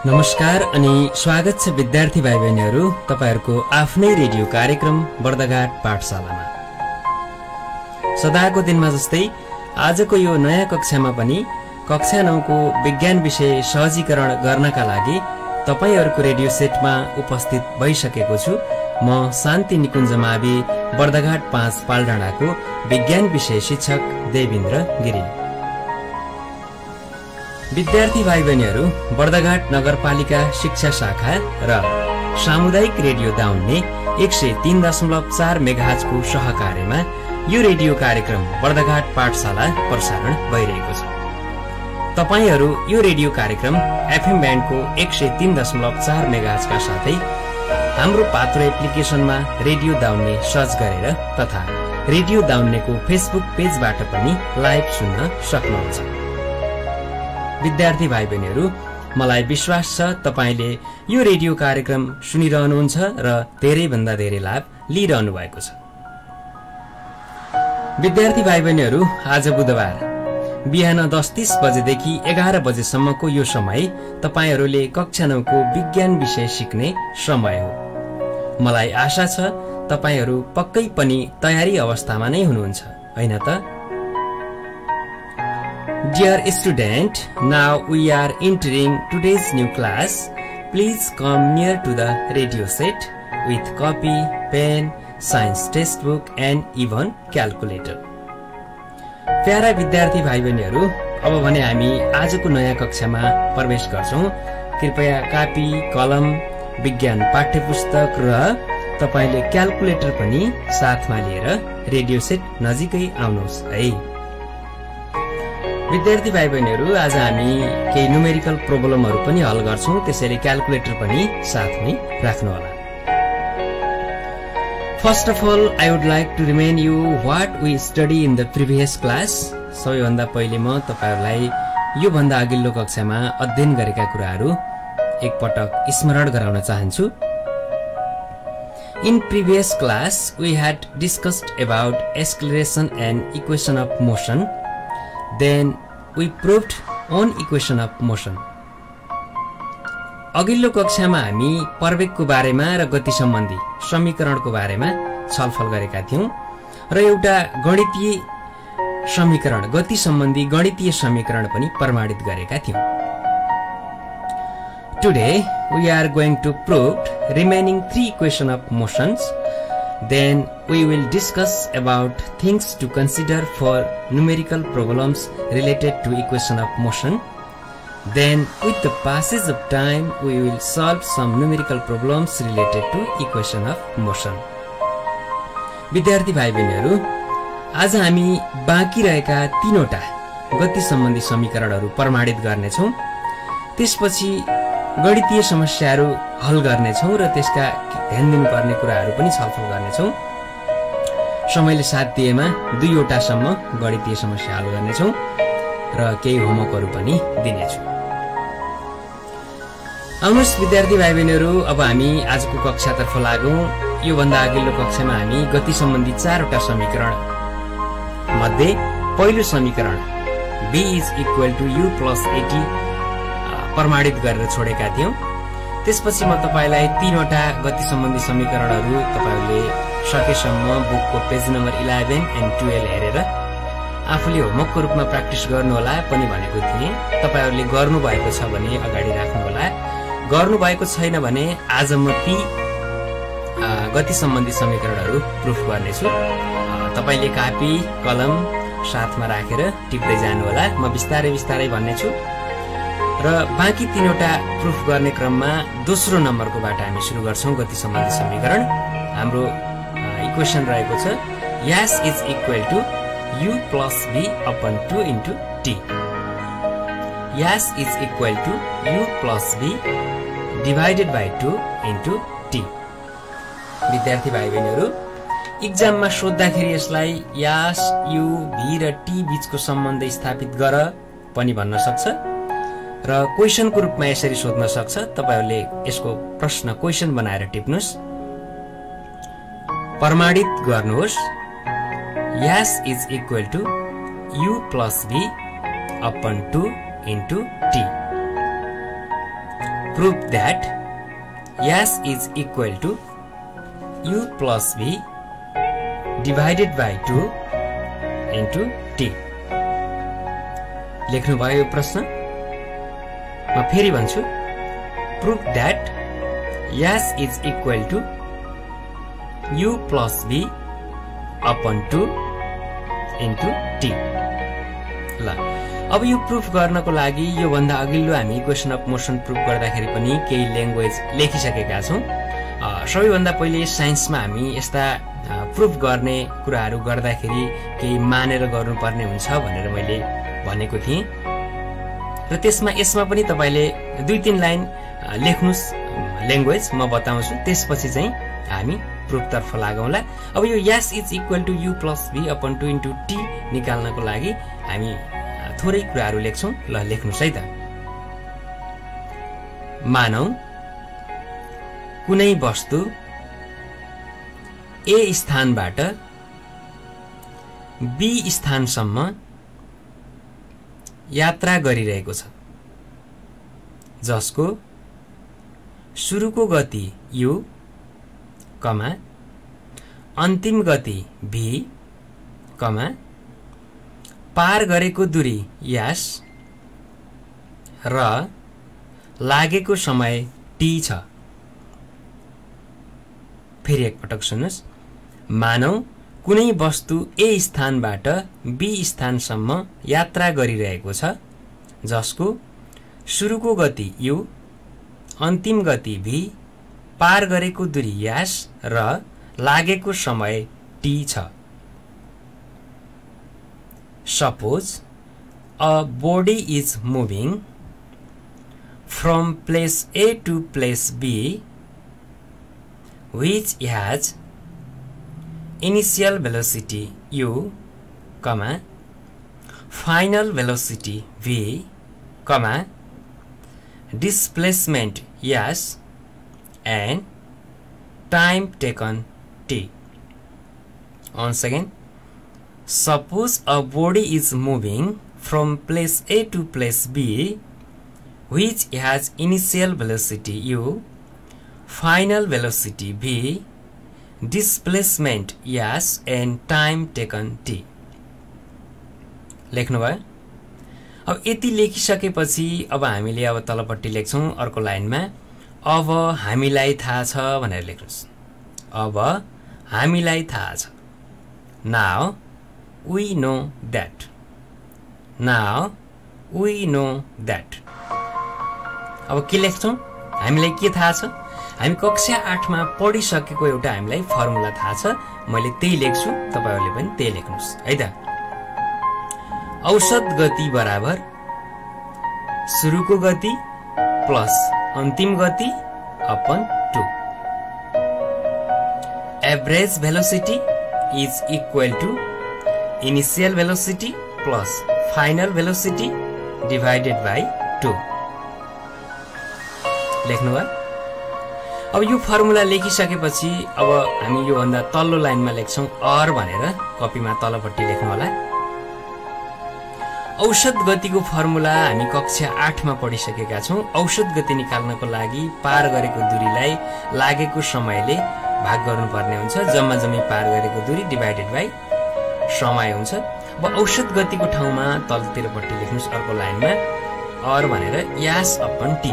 नमस्कार अनि स्वागत छ विद्यार्थी भाइ बहिनीहरू तपाईहरुको आफ्नै रेडियो कार्यक्रम बर्दघाट पाठशालामा। सदाको दिनमा जस्तै आजको यो नयाँ कक्षामा पनि कक्षा 9 को विज्ञान विषय सहजीकरण गर्नका लागि तपाईहरुको रेडियो सेटमा उपस्थित भइसकेको छु। म शान्ति निकुञ्ज मावि बर्दघाट 5 पालडाँडाको विज्ञान विषय शिक्षक देवेन्द्र गिरी। विद्यार्थी भाइ बहिनीहरू, बर्दघाट नगरपालिका शिक्षा शाखा र सामुदायिक रेडियो दाउन्ने 103.4 मेगाहर्जको सहकार्यमा यो रेडियो कार्यक्रम बर्दघाट पाठशाला प्रसारण भइरहेको छ। तपाईहरु यो रेडियो कार्यक्रम एफएम ब्यान्डको 103.4 मेगाहर्जका साथै हाम्रो पात्रो एप्लिकेशनमा रेडियो दाउन्ने सर्च गरेर तथा रेडियो दाउन्नेको फेसबुक पेजबाट पनि लाइभ सुन्न सक्नुहुन्छ। विद्यार्थी भाइ बहिनीहरू, मलाई विश्वास छ तपाईले यो रेडियो कार्यक्रम सुनिरहनुहुन्छ र धेरै भन्दा धेरै लाभ लिइरहनु भएको छ। विद्यार्थी भाइ बहिनीहरू, आज बुधबार बिहान 10:30 बजेदेखि 11 बजेसम्मको यो समय तपाईहरूले कक्षा 9 को विज्ञान विषय सिक्ने समय हो। मलाई आशा छ तपाईहरू पक्कै पनि तयारी अवस्थामा नै हुनुहुन्छ, हैन त? Dear student, now we are entering today's new class. Please come near to the radio set with copy, pen, science textbook and even calculator. प्यारा विद्यार्थी भाइ बहिनीहरू, अब भने हामी आजको नयाँ कक्षामा प्रवेश गर्छौं। कृपया कापी, कलम, विज्ञान पाठ्यपुस्तक र तपाईले क्याल्कुलेटर पनि साथमा लिएर रेडियो सेट नजिकै आउनुहोस् है। विद्यार्थी भाइ बहिनीहरू, आज हामी केही न्यूमेरिकल प्रब्लमहरु पनि हल गर्छौं, त्यसैले क्याल्कुलेटर पनि साथमै राख्नु होला। First of all, I would like to remind you what we studied in the previous class. सबैभन्दा पहिले म तपाईहरुलाई यो भन्दा अघिल्लो कक्षामा अध्ययन गरेका कुराहरु एकपटक स्मरण गराउन चाहन्छु। In previous class, we had discussed about acceleration and equation of motion. Then we proved one equation of motion. अघिल्लो कक्षामा हामी प्रवेगको बारेमा र गति सम्बन्धी समीकरणको बारेमा छलफल गरेका थियौं र एउटा गणितीय समीकरण, गति सम्बन्धी गणितीय समीकरण पनि प्रमाणित गरेका थियौं। Today we are going to prove remaining 3 equation of motions. Then we will discuss about things to consider for numerical problems related to equation of motion. Then with the passage of time we will solve some numerical problems related to equation of motion. विद्यार्थी भाइ बहिनीहरू, आज हामी बाँकी रहेका 3 वटा गति सम्बन्धी समीकरणहरू प्रमाणित गर्नेछौं। त्यसपछि गणितीय समस्याहरू हल गर्नेछौं र त्यसका ध्यान दिनुपर्ने कुराहरू पनि छलफल गर्नेछौं। समयले साथ दिएमा 2 वटासम्म गणितीय समस्या हल गर्नेछौं र केही होमवर्कहरू पनि दिनेछौं। आउनुहोस् विद्यार्थी भाइ बहिनीहरू, अब हामी आजको कक्षातर्फ लागौं। यो भन्दा अघिल्लो कक्षामा हामी गति सम्बन्धी 4 वटा समीकरण मध्ये पहिलो समीकरण b = u + at प्रमाणित गरेर छोडेका थियौं। त्यसपछि म तपाईलाई 3 वटा गति सम्बन्धी समीकरणहरू तपाईहरुले सकेसम्म बुकको पेज नम्बर 11 and 12 हेरेर आफूले होमवर्कको रूपमा प्र्याक्टिस गर्नु होला पनि भनेको थिएँ। तपाईहरुले गर्नु भएको छ भने अगाडि राख्नु होला, गर्नु भएको छैन भने आज म ती गति सम्बन्धी समीकरणहरू प्रुफ गर्नेछु। तपाईले कापी, कलम साथमा राखेर टिप्दै जानु होला। म बिस्तारै बिस्तारै भन्नेछु र बाँकी 3 वटा प्रुफ गर्ने क्रममा दोस्रो नम्बरकोबाट हामी सुरु गर्छौं। गति सम्बन्धी समीकरण हाम्रो इक्वेसन रहेको छ s = u + v upon 2 into t. s = u + v divided by 2 into t. विद्यार्थी भाइ बहिनीहरू, एक्जाममा सोध्दाखेरि यसलाई s, u, v र t बीचको सम्बन्ध स्थापित गर पनि भन्न सक्छ र क्वेशनको रूपमा यसरी सोध्न सक्छ। तपाईहरुले यसको प्रश्न क्वेशन बनाएर टिप्नुस्, प्रमाणित गर्नुहोस् s = u + v upon 2 into t. prove that S is equal to U plus V divided by 2 into T. लेख्नु भयो यो प्रश्न। म फेरि भन्छु, prove that S is equal to U plus V upon 2 into T. ल अब यो प्रुफ गर्नको लागि यो भन्दा अघिल्लो हामी इक्वेसन अफ मोसन प्रुफ गर्दाखेरि पनि केही ल्याङ्ग्वेज लेखिसकेका छौं। सबैभन्दा पहिले साइन्समा हामी यस्ता प्रुफ गर्ने कुराहरू गर्दाखेरि केही मानेर गर्नुपर्ने हुन्छ भनेर मैले भनेको थिएँ र यसमा पनि तपाईले 2-3 लाइन लेख्नुस् ल्याङ्ग्वेज म बताउँछु, त्यसपछि चाहिँ हामी प्रुफ तर्फ लागौँला। अब यो S is equal to U plus V upon 2 into T निकाल्नको लागि हामी थोरै कुराहरू लेख्छौं। ल लेख्नुस् है त। मानौ कुनै वस्तु A स्थानबाट B स्थानसम्म यात्रा गरिरहेको छ, जसको सुरुको गति U, अन्तिम गति V, पार गरेको दूरी S र लागेको समय T छ। फेरि एकपटक सुन्नुस्। मानौ कुनै वस्तु A स्थानबाट B स्थानसम्म यात्रा गरिरहेको छ, जसको सुरुको गति U, अन्तिम गति V, पार गरेको दूरी S र लागेको समय T छ। Suppose a body is moving from place A to place B, which has initial velocity U, final velocity V, displacement S and time taken T. Once again, suppose a body is moving from place A to place B, which has initial velocity U, final velocity V, displacement S and time taken T. लेख्नु भयो। अब यति लेखिसकेपछि अब हामीले अब तलपट्टि लेख्छौं अर्को लाइनमा, अब हामीलाई थाहा छ भनेर लेख्नुस्। अब हामीलाई थाहा छ। Now we know that. Now we know that. अब के लेख्छौं? हामीलाई के थाहा छ? हामी कक्षा 8 मा पढिसकेको एउटा हामीलाई फर्मुला थाहा छ। मैले त्यही लेख्छु, तपाईहरुले पनि त्यही लेख्नुस् है त। औसत गति बराबर सुरुको गति प्लस अन्तिम गति upon 2. Average velocity is equal to initial velocity plus final velocity divided by 2. लेख्नु भयो। अब यो फर्मुला लेखिसकेपछि अब हामी यो भन्दा तल्लो लाइनमा लेख्छौं R भनेर, कपीमा तलपट्टि लेख्नु होला। औसत गतिको फर्मुला हामी कक्षा 8 मा पढिसकेका छौं। औसत गति निकाल्नको लागि पार गरेको दूरीलाई लागेको समयले भाग गर्नुपर्ने हुन्छ। जम्मा जम्मी पार गरेको दूरी डिभाइडेड बाइ समय हुन्छ। अब औसत गतिको ठाउँमा तलतिरपट्टि लेख्नुस् अर्को लाइनमा R भनेर S अपन T।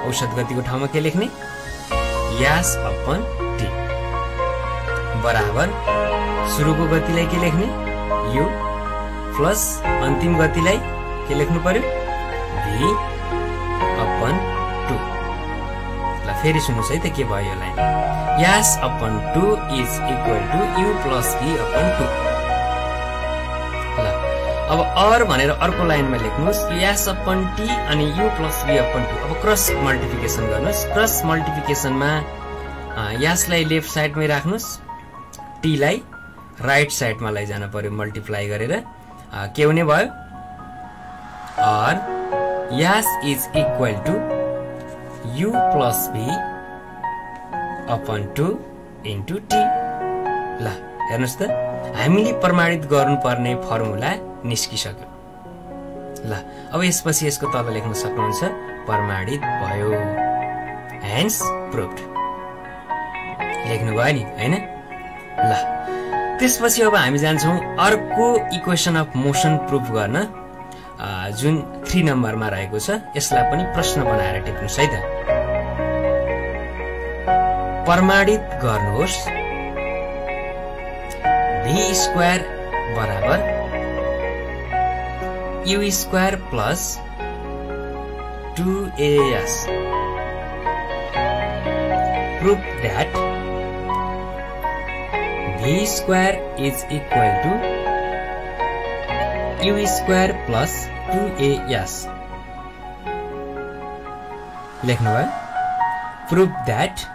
औसत गतिको ठाउँमा के लेख्ने? S अपन T बराबर सुरुको गतिलाई के लेख्ने? U प्लस अन्तिम गतिलाई के लेख्नु पर्यो? V upon 2। ल फेरि सुन्नुस् है त के भयो यो line. S upon 2 is equal to U plus V upon 2। ल अब R भनेर अर्को लाइनमा लेख्नुस् S अपन T अनि U plus V अपन 2। अब क्रस मल्टिप्लिकेसन गर्नुस्। क्रस मल्टिप्लिकेसनमा S लाई लेफ्ट साइडमै राख्नुस्, T लाई राइट साइडमा लैजान पर्यो मल्टिप्लाई गरेर। के हुने भयो? R S is equal to U plus V upon 2 into T। ल हेर्नुस् त हामीले प्रमाणित गर्नुपर्ने फर्मुला निस्किसक्यो। ल अब यसपछि यसको तल लेख्न सक्नुहुन्छ प्रमाणित भयो। हेन्स प्रुभड लेख्नुभयो नि हैन। ल त्यसपछि अब हामी जान्छौं अर्को इक्वेसन अफ मोसन प्रुफ गर्न जुन 3 नम्बरमा रहेको छ। यसलाई पनि प्रश्न बनाएर टिप्नुस् है त। प्रमाणित गर्नुहोस् v² बराबर u² plus 2as prove that v² is equal to u² plus 2as लेख्नुभयो। prove that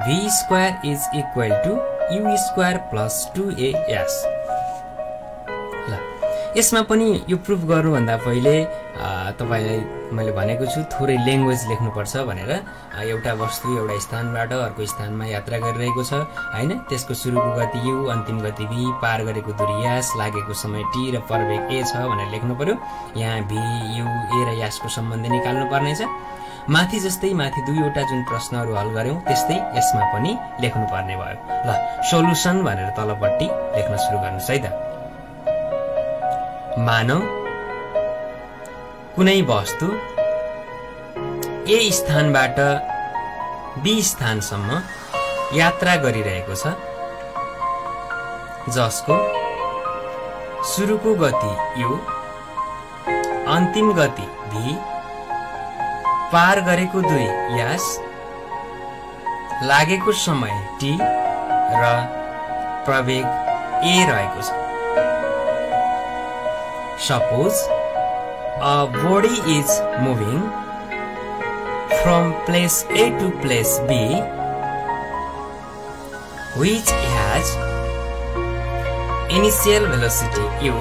v² is equal to u² plus 2as। ल यसमा पनि यो प्रुफ गर्नुभन्दा पहिले तपाईलाई मैले भनेको छु थोरै ल्याङ्ग्वेज लेख्नुपर्छ भनेर। एउटा वस्तु एउटा स्थानबाट अर्को स्थानमा यात्रा गरिरहेको छ हैन। त्यसको सुरुको गति u, अन्तिम गति v, पार गरेको दूरी s, लागेको समय t र प्रवेग a छ भनेर लेख्नु पर्यो। यहाँ v, u, a र s को सम्बन्ध निकाल्नु पर्ने छ। माथि जस्तै माथि दुईवटा जुन प्रश्नहरू हल गर्यौं त्यस्तै यसमा पनि लेख्नु पर्ने भयो। ल सोलुसन भनेर तलपट्टि लेख्न सुरु गर्नुस् है त। मानौ कुनै वस्तु A स्थानबाट B स्थानसम्म यात्रा गरिरहेको छ जसको सुरुको गति u, अन्तिम गति v, पार गरेको दूरी s, लागेको समय t र प्रवेग a रहेको छ। Suppose a body is moving from place A to place B, which has initial velocity u,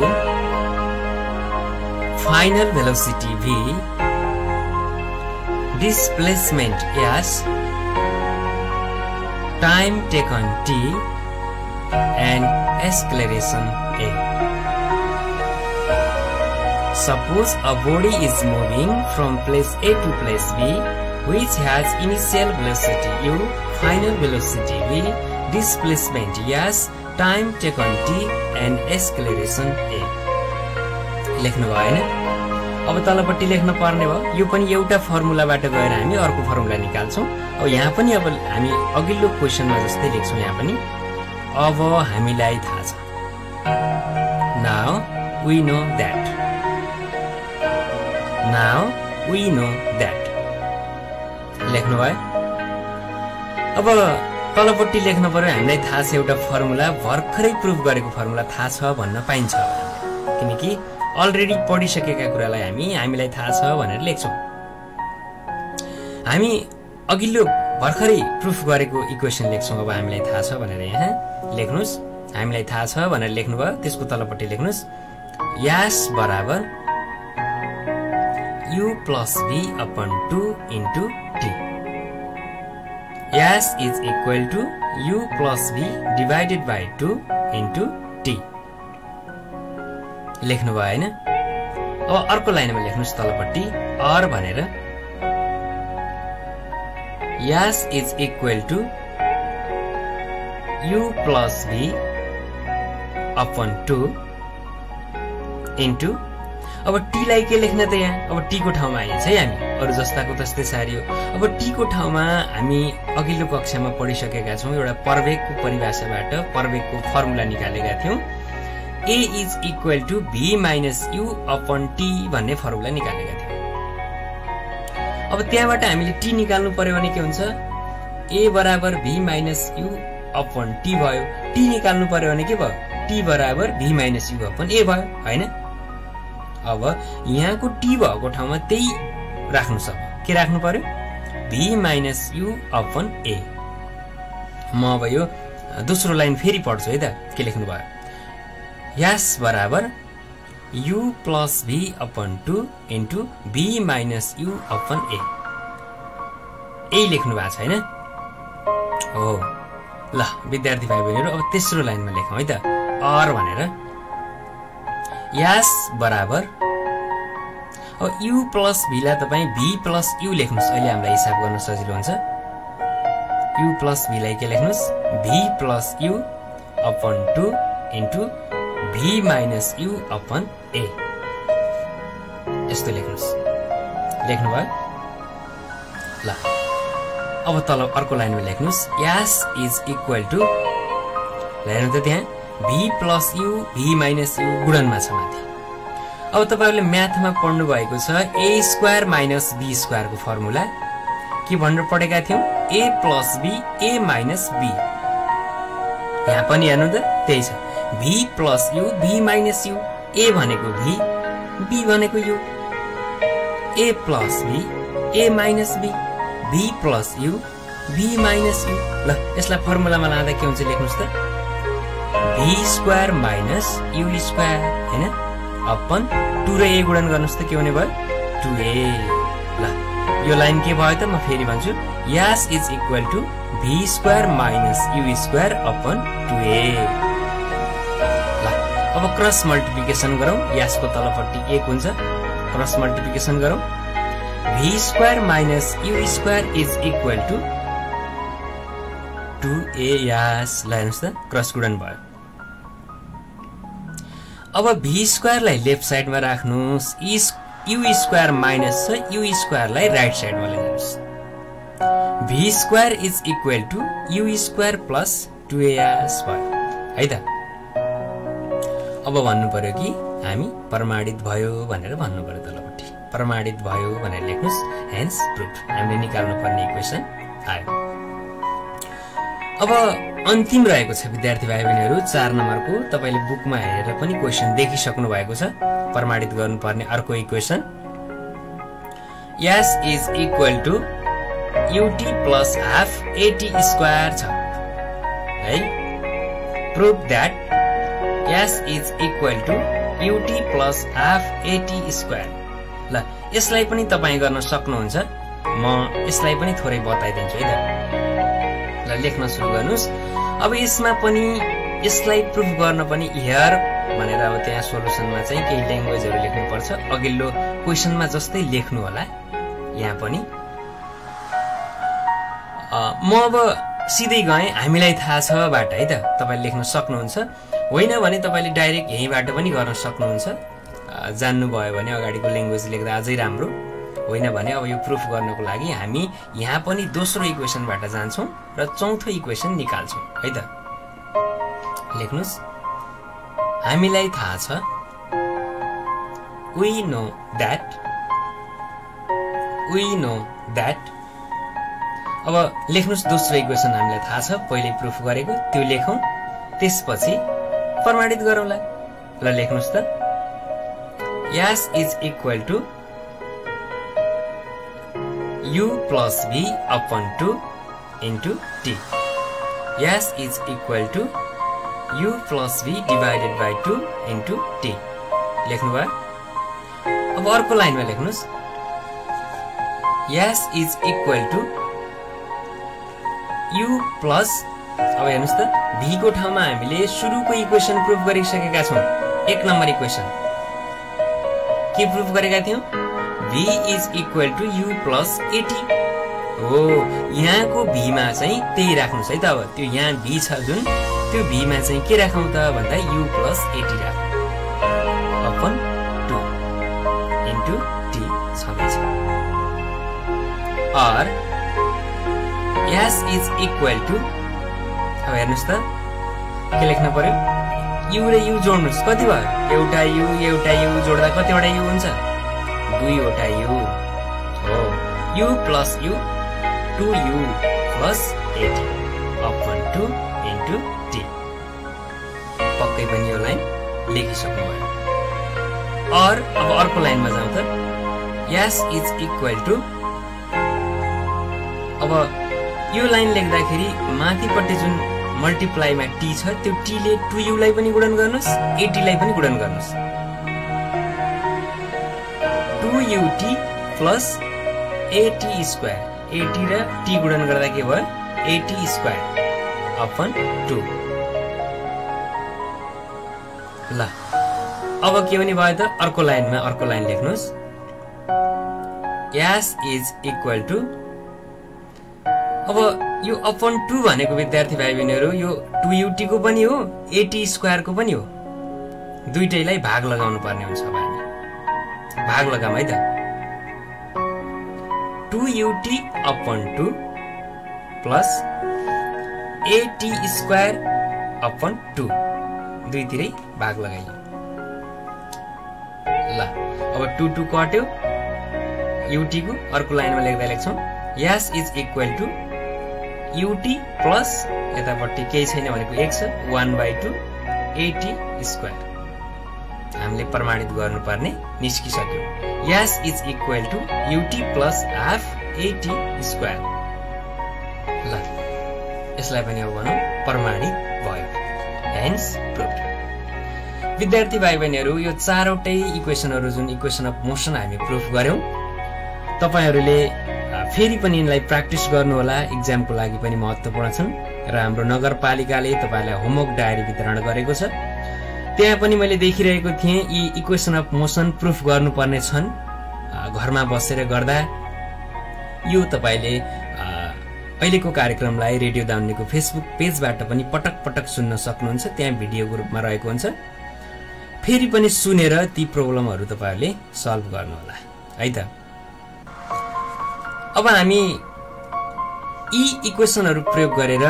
final velocity v, displacement s, time taken t, and acceleration a. Suppose a body is moving from place A to place B, which has initial velocity u, final velocity v, displacement s, time taken t, and acceleration a. लेख्नु भएन। अब तलपट्टि लेख्न पर्ने भयो। यो पनि एउटा फर्मुलाबाट गएर हामी अर्को फर्मुला निकाल्छौं। अब यहाँ पनि अब हामी अघिल्लो क्वेशनमा जस्तै लेख्छौं। यहाँ पनि अब हामीलाई थाहा छ। Now we know that. Now we know that. लेख्नु भयो। अब तलपट्टि लेख्न पर्यो। हामीलाई थाहा छ एउटा फर्मुला, भर्खरै प्रुफ गरेको फर्मुला थाहा छ भन्न पाइन्छ किनकि अलरेडी पढिसकेका कुरालाई हामीलाई थाहा छ भनेर लेख्छौं। हामी अघिल्लो भर्खरै प्रुफ गरेको इक्वेसन लेख्छौं। अब हामीलाई थाहा छ भनेर यहाँ लेख्नुस्। हामीलाई थाहा छ भनेर लेख्नुभयो। त्यसको तलपट्टि लेख्नुस् s बराबर u plus v upon 2 into t. S is equal to u plus v divided by 2 into t. लेख्नु भयो हैन। अब अर्को लाइनमा लेख्नुस् तलपट्टि r भनेर s is equal to u plus v upon 2 into अब t लाई के लेख्न त यहाँ अब t को ठाउँमा आइन्छ है। हामी अरु जस्ताको तस्तै सारियो। अब t को ठाउँमा हामी अघिल्लो कक्षामा पढिसकेका छौं। एउटा प्रवेगको परिभाषाबाट प्रवेगको फर्मुला निकालेका थियौं। a is equal to v minus u upon t भन्ने फर्मुला निकालेका थियौं। अब त्यहाँबाट हामीले t निकाल्नु पर्यो भने के हुन्छ? a बराबर v minus u upon t भयो। t निकाल्नु पर्यो भने के भयो? t बराबर v minus u upon a भयो हैन। अब यहाँको t भएको ठाउँमा त्यही राख्नु छ। के राख्नु पर्यो? v minus u upon a। म अब यो दोस्रो लाइन फेरि पढ्छु है त। के लेख्नु भयो? s बराबर u plus v upon 2 into v minus u upon a। यही लेख्नु भएको छ हैन? हो ल विद्यार्थी भाइ बहिनीहरु अब तेस्रो लाइनमा लेखौं है त। r भनेर s बराबर अब u plus v लाई तपाई v plus u लेख्नुस्। अहिले हामीलाई हिसाब गर्न सजिलो हुन्छ। u प्लस v लाई के लेख्नुस् v plus u upon 2 into v minus u upon a यस्तो लेख्नुस्। लेख्नु भयो ल। अब तल अर्को लाइनमा लेख्नुस् s इज इक्वल टु ल हेर्नु त त्यहाँ v plus u v minus u गुणनमा छ माथि। अब तपाईहरुले म्याथमा पढ्नु भएको छ a square minus b square को फर्मुला के भनेर पढेका थियौ a plus b a minus b। यहाँ पनि हेर्नु त त्यही छ v plus u v minus u a भनेको v b भनेको u a plus b a minus b b plus u b minus u। ल यसलाई फर्मुलामा लाँदा के हुन्छ लेख्नुस् त v square minus u square हैन अपन 2 र a गुणन गर्नुस् त के हुने भयो 2a। ल यो लाइन के भयो त म फेरि भन्छु s is equal to v square minus u square upon 2a। ल अब क्रस मल्टिप्लिकेसन गरौँ s को तलपट्टि 1 हुन्छ क्रस मल्टिप्लिकेसन गरौँ v square minus u square is equal to 2a s। ल हेर्नुस् त क्रस गुणन भयो। अब v स्क्वायर लाई लेफ्ट साइड में राख्नुस् u स्क्वायर माइनस छ u स्क्वायर लाई राइट साइड में ल्याउनुस् v square is equal to u square plus 2as भयो है त। अब भन्नु पर्यो कि हामी प्रमाणित भयो भनेर भन्नु पर्यो तलपट्टि प्रमाणित भयो भनेर लेख्नुस् हेन्स प्रुफ हामीले निकाल्नु पर्ने इक्वेसन आयो। अब अन्तिम रहेको छ विद्यार्थी भाइ बहिनीहरु 4 नम्बरको तपाईले बुकमा हेरेर पनि क्वेशन देखिसक्नु भएको छ प्रमाणित गर्नुपर्ने अर्को equation s is equal to ut plus half at square छ है। Proof that s is equal to ut plus half at square. ल यसलाई पनि तपाई गर्न सक्नुहुन्छ म यसलाई पनि थोरै बताइदिन्छु है त। ल लेख्न सुरु गर्नुस्। अब यसमा पनि यसलाई प्रुफ गर्न पनि हियर भनेर अब त्यहाँ सोलुसनमा चाहिँ केही ल्याङ्ग्वेजहरु लेख्नु पर्छ अघिल्लो क्वेशनमा जस्तै लेख्नु होला यहाँ पनि। म अब सिधै गए हामीलाई थाहा छ बाट है त तपाईले लेख्न सक्नुहुन्छ होइन भने तपाईले डाइरेक्ट यहीबाट पनि गर्न सक्नुहुन्छ जान्नु भयो भने अगाडिको ल्याङ्ग्वेज लेख्दा अझै राम्रो होइन भने अब यो प्रुफ गर्नको लागि हामी यहाँ पनि दोस्रो इक्वेसनबाट जान्छौं र चौथो इक्वेसन निकाल्छौं है त। लेख्नुस् हामीलाई थाहा छ we know that अब लेख्नुस् दोस्रो इक्वेसन हामीलाई थाहा छ पहिले प्रुफ गरेको त्यो लेखौं त्यसपछि प्रमाणित गरौँला। ल लेख्नुस् त s is equal to u plus v upon 2 into t। s is equal to u plus v divided by 2 into t। लेख्नु भयो। अब अर्को लाइनमा लेख्नुस् s is equal to u plus अब हेर्नुस् त v को ठाउँमा हामीले सुरुको इक्वेसन प्रुफ गरिसकेका छौं 1 नम्बर इक्वेसन के प्रुफ गरेका थियौं v is equal to u plus at हो। यहाँको v मा चाहिँ त्यही राख्नुस् है त। अब त्यो यहाँ v छ जुन त्यो v मा चाहिँ के राखौं त भन्दा u plus at राखौं अपन 2 into t छँदैछ। और s is equal to अब हेर्नुस् त के लेख्न पर्यो u र u जोड्नुस् कति भयो एउटा u जोड्दा कतिवटा u हुन्छ 2 वटा u हो u plus u 2u plus 8 upon 2 into t। पक्कै पनि यो लाइन लेखिसक्नु भयो। और अब अर्को लाइनमा जाउँ त s is equal to अब यो लाइन लेख्दाखेरि माथिपट्टि जुन मल्टिप्लाईमा t छ त्यो t ले 2u लाई पनि गुणन गर्नुस् 80 लाई पनि गुणन गर्नुस् 2ut plus 80 स्क्वायर 80 र t गुणन गर्दा के भयो 80 स्क्वायर अपन 2। ल अब के हुने भयो त अर्को लाइनमा अर्को line लेख्नुस् s is equal to अब यो अपन 2 भनेको विद्यार्थी भाइ बहिनीहरु यो 2ut को पनि हो at² को पनि हो दुईटैलाई भाग लगाउनु पर्ने हुन्छ अब हामी भाग लगाम है त 2ut upon 2 plus at² upon 2 दुईतिरै भाग लगाइयो ल अब 2 2 कट्यो ut को अर्को लाइनमा लेख्दा लेख्छौं s is equal to ut plus यतापट्टि केही छैन भनेको 1 छ 1/2 at² हामीले प्रमाणित गर्नुपर्ने निस्किसक्यो s is equal to ut plus half at² ल यसलाई पनि अब भनौं प्रमाणित भयो हेन्स प्रुभड विद्यार्थी भाइ बहिनीहरु यो चारवटै इक्वेशनहरु जुन इक्वेशन अफ मोसन हामी प्रुफ गर्यौं तपाईहरुले फेरि पनि यिनलाई प्र्याक्टिस गर्नु होला एक्जामको लागि पनि महत्त्वपूर्ण छन् र हाम्रो नगरपालिकाले तपाईहरुलाई होमवर्क डायरी वितरण गरेको छ त्यहाँ पनि मैले देखिरहेको थिएँ यी इक्वेशन अफ मोसन प्रुफ गर्नुपर्ने छन् घरमा बसेर गर्दा यो तपाईले अहिलेको कार्यक्रमलाई रेडियो दाउनेको फेसबुक पेजबाट पनि पटक पटक सुन्न सक्नुहुन्छ त्यहाँ भिडियोको रूपमा रहेको हुन्छ फेरि पनि सुनेर ती प्रब्लमहरु तपाईहरुले सल्भ गर्नु होला है त अब हामी यी इक्वेशनहरु प्रयोग गरेर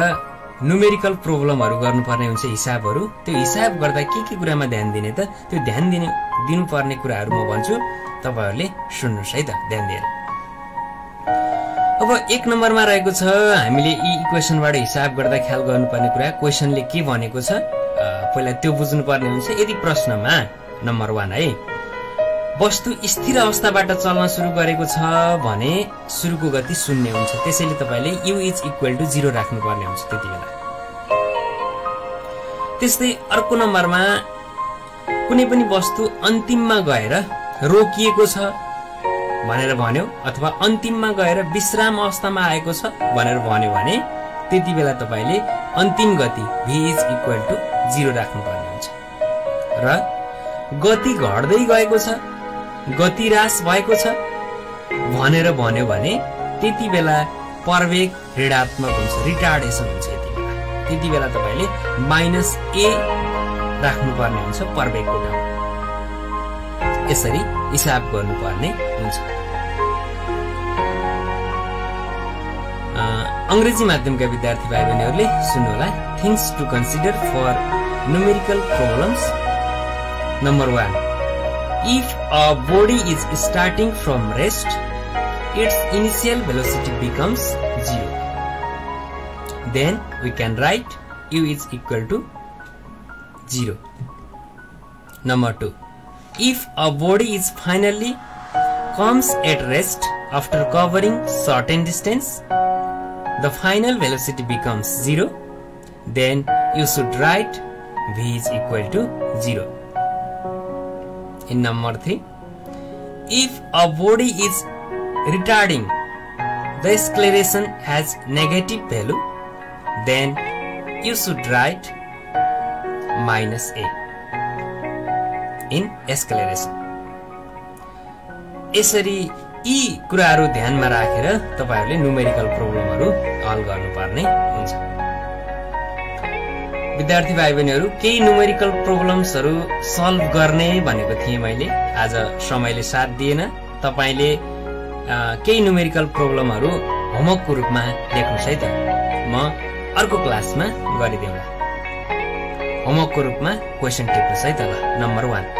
न्यूमेरिकल प्रब्लमहरु गर्नुपर्ने हुन्छ हिसाबहरु त्यो हिसाब गर्दा के कुरामा ध्यान दिने त त्यो ध्यान दिनुपर्ने कुराहरु म भन्छु तपाईहरुले सुन्नुस् है त ध्यान दिएर अब 1 नम्बरमा रहेको छ हामीले यी इक्वेशनबाट हिसाब गर्दा ख्याल गर्नुपर्ने कुरा क्वेशनले के भनेको छ पहिला त्यो बुझ्नु पर्ने हुन्छ यदि प्रश्नमा नम्बर 1 है वस्तु स्थिर अवस्थाबाट चल्न सुरु गरेको छ भने सुरुको गति 0 हुन्छ त्यसैले तपाईले u इज इक्वल टु 0 राख्नु पर्ने हुन्छ त्यतिबेला त्यस्तै अर्को नम्बरमा कुनै पनि वस्तु अन्तिममा गएर रोकिएको छ भनेर भन्यो अथवा अन्तिममा गएर विश्राम अवस्थामा आएको छ भनेर भन्यो भने त्यतिबेला तपाईले अन्तिम गति v इज इक्वल टु 0 राख्नु पर्ने हुन्छ र गति घट्दै गएको छ गति ह्रास भएको छ भनेर भन्यो भने त्यतिबेला प्रवेग ऋणात्मक हुन्छ रिटार्डेसन हुन्छ त्यतिबेला तपाईले -a राख्नु पर्ने हुन्छ प्रवेगको ठाउँमा यसरी हिसाब गर्नुपर्ने हुन्छ अंग्रेजी माध्यमका विद्यार्थी भाइ बहिनीहरुले सुन्नु होला things to consider for numerical problems number 1 if a body is starting from rest its initial velocity becomes 0 then we can write u is equal to 0 number 2 if a body is finally comes at rest after covering certain distance the final velocity becomes 0 then you should write v is equal to 0 in number 3 if a body is retarding the acceleration has negative value then you should write -a in acceleration यसरी यी कुराहरु ध्यानमा राखेर तपाईहरुले numerical प्रब्लमहरु हल गर्नुपर्ने हुन्छ विद्यार्थी भाइ बहिनीहरु केही न्यूमेरिकल प्रब्लम्सहरु सल्भ गर्ने भनेको थिए मैले आज समयले साथ दिएन तपाईले केही न्यूमेरिकल प्रब्लमहरु होमवर्कको रूपमा लेख्नुस् है त म अर्को क्लासमा गरिदेऊला होमवर्कको रूपमा क्वेशन टिप्नुस् है त ल नम्बर 1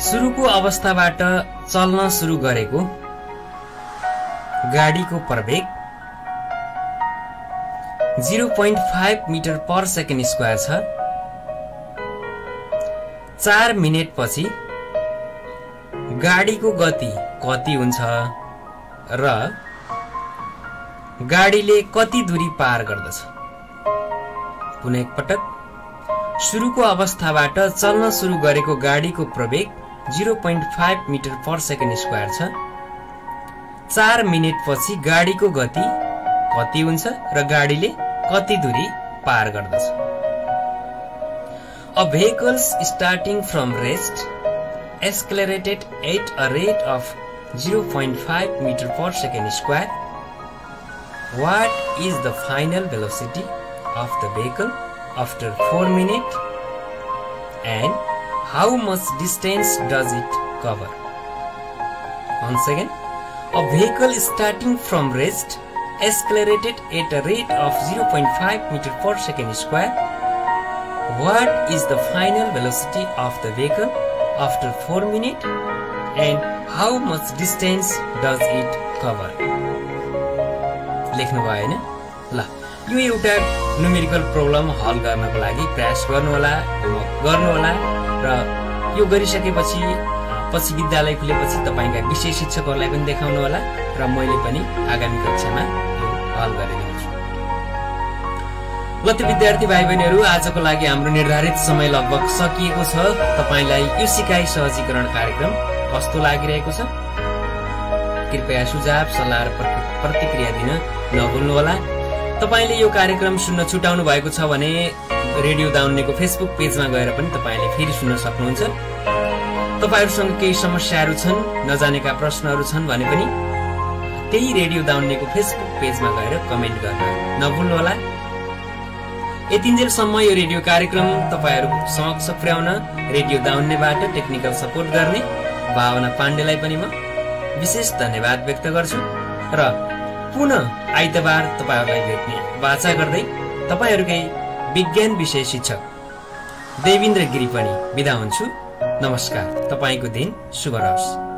सुरुको अवस्थाबाट चल्न सुरु गरेको गाडीको प्रवेग 0.5 मिटर पर सेकेन्ड स्क्वायर छ 4 मिनेट पछि गाडीको गति कति हुन्छ र गाडीले कति दूरी पार गर्दछ पुनः एक पटक सुरुको अवस्थाबाट चल्न सुरु गरेको गाडीको प्रवेग 0.5 मिटर पर सेकेन्ड स्क्वायर छ 4 मिनेट पछि गाडीको गति कति हुन्छ र गाडीले कति दूरी पार गर्दछ A vehicles starting from rest accelerated at a rate of 0.5 meter per second square What is the final velocity of the vehicle after 4 minutes and how much distance does it cover? Once again, a vehicle starting from rest accelerated at a rate of 0.5 meter per second square. What is the final velocity of the vehicle after 4 minutes and how much distance does it cover? लेख्नु भयो हैन ल यो एउटा numerical problem हल गर्नको लागि प्रयास गर्नु होला र यो गरिसकेपछि पछि विद्यालय खुलेपछि तपाईका विषय शिक्षकहरूलाई पनि देखाउनु होला र मैले पनि आगामी कक्षामा यो हल गरिदिन्छु। ल त विद्यार्थी भाइ बहिनीहरु आजको लागि हाम्रो निर्धारित समय लगभग सकिएको छ। तपाईलाई यो सिकाइ सहजीकरण कार्यक्रम कस्तो लागिरहेको छ? कृपया सुझाव सल्लाह र प्रतिक्रिया दिन नभुल्नु होला। तपाईले यो कार्यक्रम सुन्न छुटाउनु भएको छ भने रेडियो दाउन्नेको फेसबुक पेजमा गएर पनि तपाईले फेरि सुन्न सक्नुहुन्छ। तपाईहरुसँग केही समस्याहरू छन्, नजानेका प्रश्नहरू छन् भने पनि त्यही रेडियो दाउन्नेको फेसबुक पेजमा गएर कमेन्ट गर्न नभुल्नु होला। यतिन्जेलसम्म यो रेडियो कार्यक्रम तपाईहरु समक्ष पुर्याउन रेडियो दाउन्नेबाट टेक्निकल सपोर्ट गर्ने भावना पाण्डेलाई पनि म विशेष धन्यवाद व्यक्त गर्छु र पुनः आइतबार तपाईहरुलाई भेट्ने वाचा गर्दै तपाईहरुकै विज्ञान विषय शिक्षक देवेन्द्र गिरी पनि बिदा हुन्छु। नमस्कार। तपाईको दिन शुभ रहोस्।